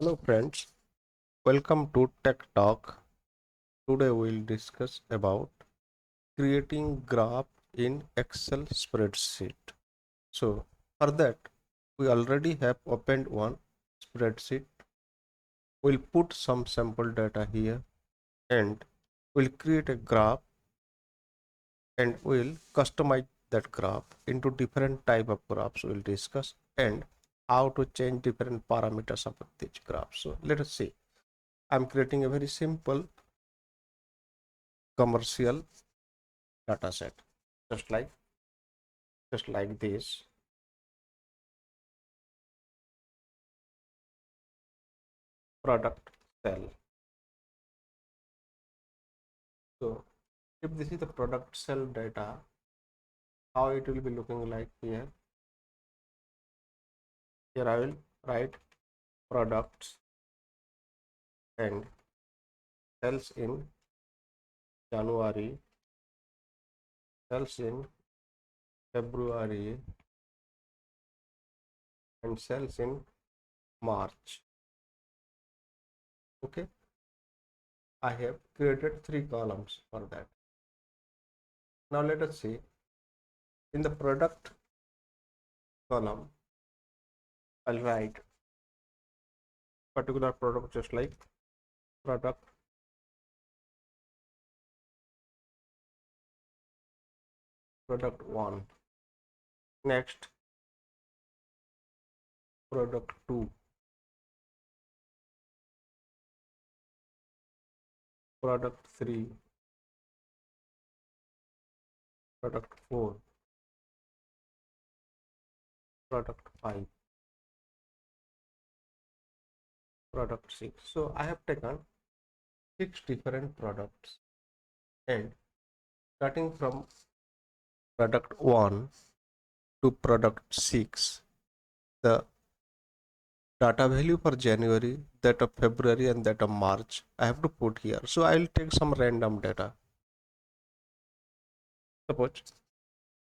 Hello friends, welcome to Tech Talk. Today we'll discuss about creating graph in Excel spreadsheet. So for that we already have opened one spreadsheet. We'll put some sample data here and we'll create a graph and we'll customize that graph into different type of graphs we'll discuss and how to change different parameters of this graph. So let us see. I'm creating a very simple commercial data set just like this product cell. So if this is the product cell data, how it will be looking like here I will write products and sales in January, sales in February, and sales in March. Okay, I have created 3 columns for that. Now let us see. In the product column I'll write particular product just like product product 1. Next, product 2, product 3, product 4, product 5, product 6. So I have taken 6 different products and starting from product 1 to product 6, the data value for January, that of February and that of March I have to put here. So I will take some random data. Suppose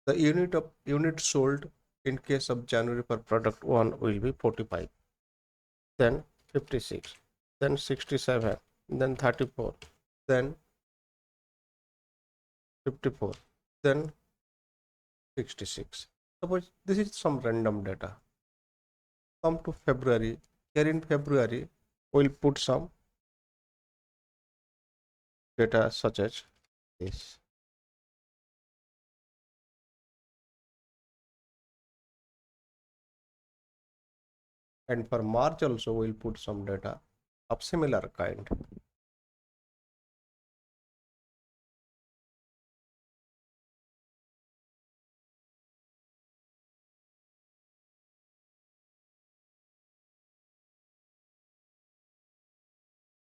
the unit sold in case of January for product 1 will be 45, then 56, then 67, then 34, then 54, then 66. Suppose this is some random data. Come to February. Here in February, we'll put some data such as this. And for March also, we'll put some data of similar kind.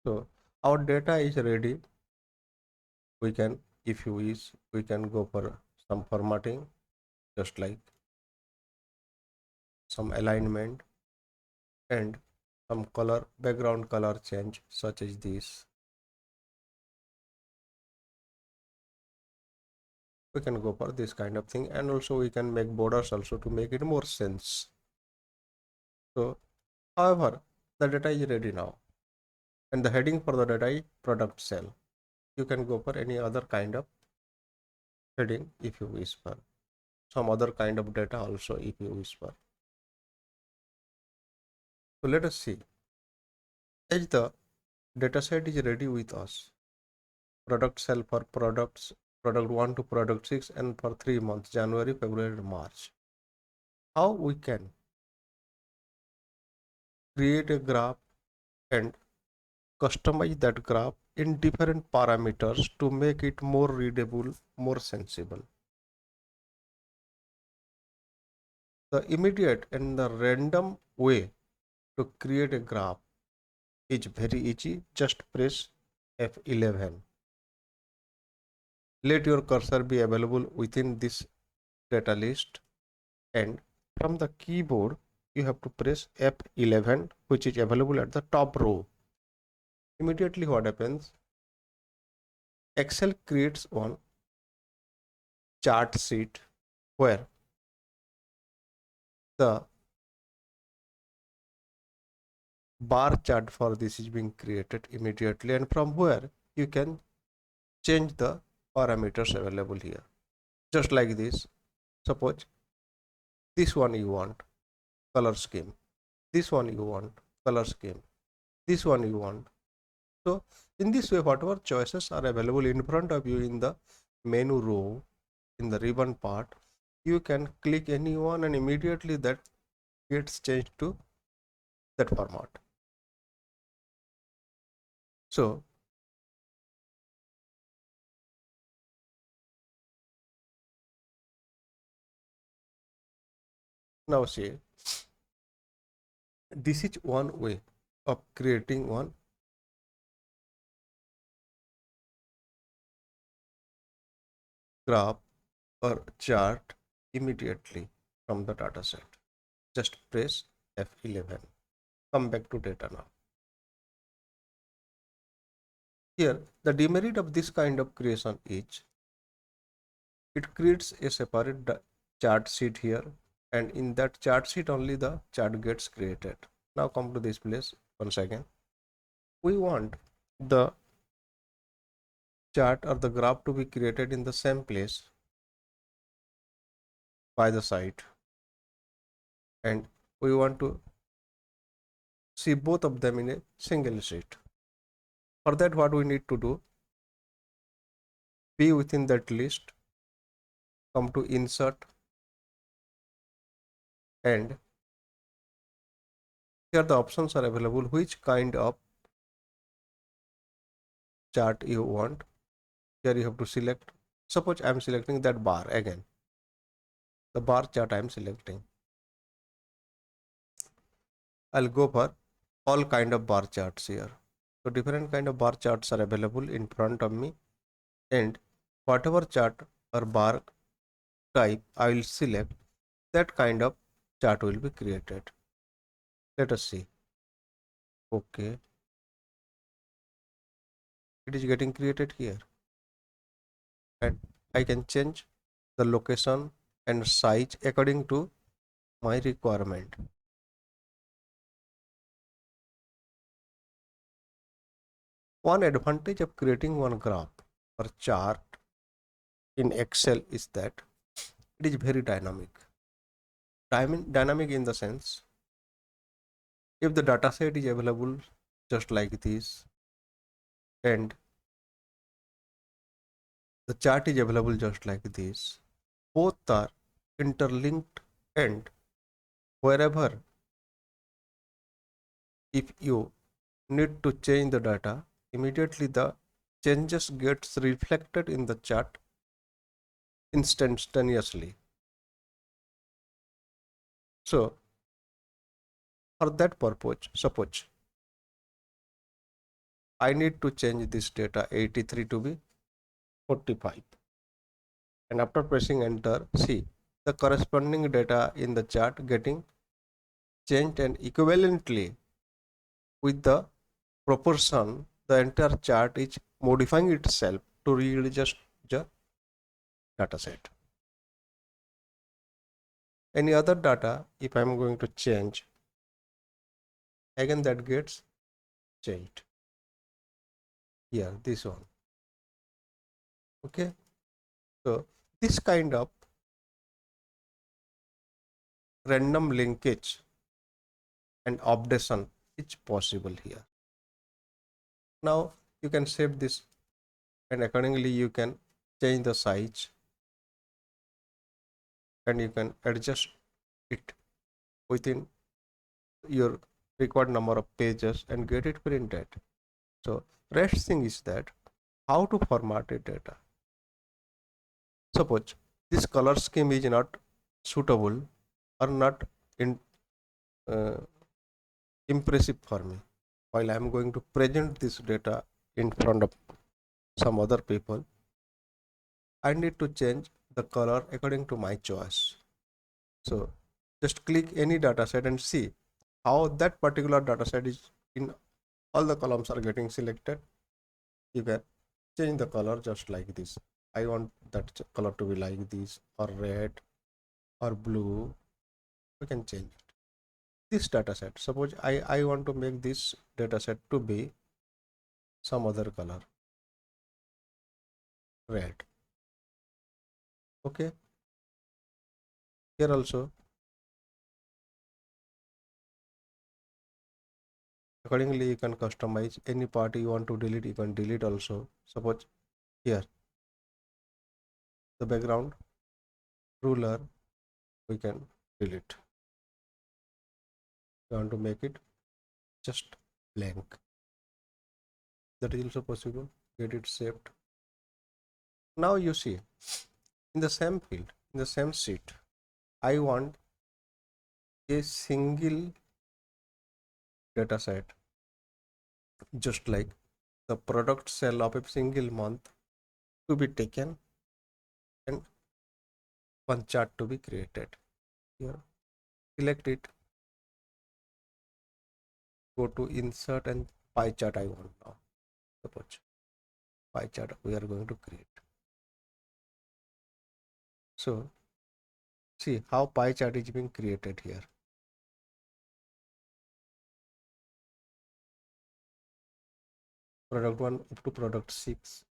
So our data is ready. We can, if you wish, we can go for some formatting, just like some alignment and some color, background color change such as this. We can go for this kind of thing, and also we can make borders also to make it more sense. So however, the data is ready now and the heading for the data is product cell. You can go for any other kind of heading if you wish for some other kind of data also if you wish for. So let us see. As the data set is ready with us, product cell for product 1 to product 6 and for 3 months, January, February, March. How we can create a graph and customize that graph in different parameters to make it more readable, more sensible. The immediate and the random way to create a graph is very easy. Just press F11. Let your cursor be available within this data list, and from the keyboard you have to press F11, which is available at the top row. Immediately what happens? Excel creates one chart sheet where the bar chart for this is being created immediately, and from where you can change the parameters available here, just like this. Suppose this one you want color scheme, this one you want color scheme, this one you want. So in this way, whatever choices are available in front of you in the menu row, in the ribbon part, you can click any one and immediately that gets changed to that format. So now see, this is one way of creating one graph or chart immediately from the data set. Just press F11. Come back to data now. Here, the demerit of this kind of creation is it creates a separate chart sheet here, and in that chart sheet only the chart gets created. Now come to this place once again. We want the chart or the graph to be created in the same place by the side, and we want to see both of them in a single sheet. For that, what we need to do, be within that list, come to insert, and here the options are available which kind of chart you want. Here you have to select. Suppose I am selecting that bar again, the bar chart I am selecting. I'll go for all kind of bar charts here. So different kind of bar charts are available in front of me, and whatever chart or bar type I will select, that kind of chart will be created. Let us see. Okay, it is getting created here, and I can change the location and size according to my requirement. One advantage of creating one graph or chart in Excel is that it is very dynamic. Dynamic in the sense, if the data set is available just like this, and the chart is available just like this, both are interlinked, and wherever if you need to change the data, immediately the changes gets reflected in the chart instantaneously. So for that purpose, suppose I need to change this data 83 to be 45, and after pressing enter, see the corresponding data in the chart getting changed, and equivalently with the proportion the entire chart is modifying itself to readjust the data set. Any other data, if I am going to change, again that gets changed. Here, this one. Okay, so this kind of random linkage and updation is possible here. Now you can save this, and accordingly you can change the size, and you can adjust it within your required number of pages and get it printed. So rest thing is that how to format a data. Suppose this color scheme is not suitable or not in, uh, impressive for me while I am going to present this data in front of some other people. I need to change the color according to my choice. So just click any data set and see how that particular data set is in all the columns are getting selected. You can change the color just like this. I want that color to be like this, or red or blue. We can change it. this data set. Suppose I want to make this data set to be some other color, red. Okay, here also accordingly you can customize any part you want to delete, you can delete also. Suppose here the background ruler we can delete. You want to make it just blank, that is also possible. Get it saved. Now you see in the same field, in the same sheet, I want a single data set, just like the product cell of a single month to be taken and one chart to be created. Here select it, go to insert and pie chart I want now. Suppose pie chart we are going to create. So see how pie chart is being created here. Product 1 up to product 6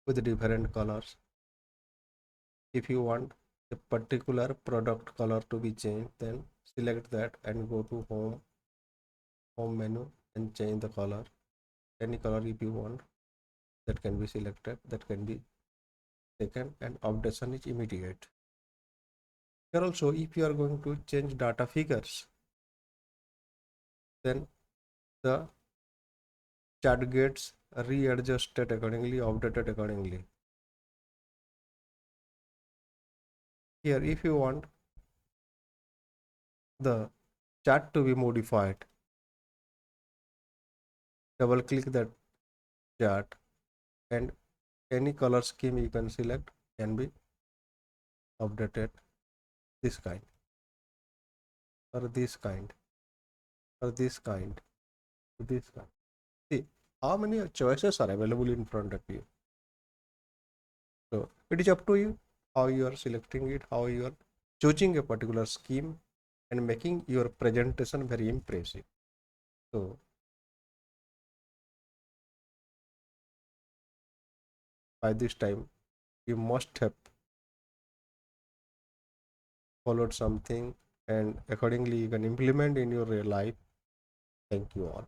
with different colors. If you want a particular product color to be changed, then select that and go to home menu and change the color. Any color if you want, that can be selected, that can be taken, and updation is immediate. Here also if you are going to change data figures, then the chart gets readjusted accordingly, updated accordingly. Here if you want the chart to be modified, double click that chart and any color scheme you can select can be updated, this kind or this kind or this kind or this kind. See how many choices are available in front of you. So it is up to you how you are selecting it, how you are choosing a particular scheme and making your presentation very impressive. So by this time you must have followed something and accordingly you can implement in your real life. Thank you all.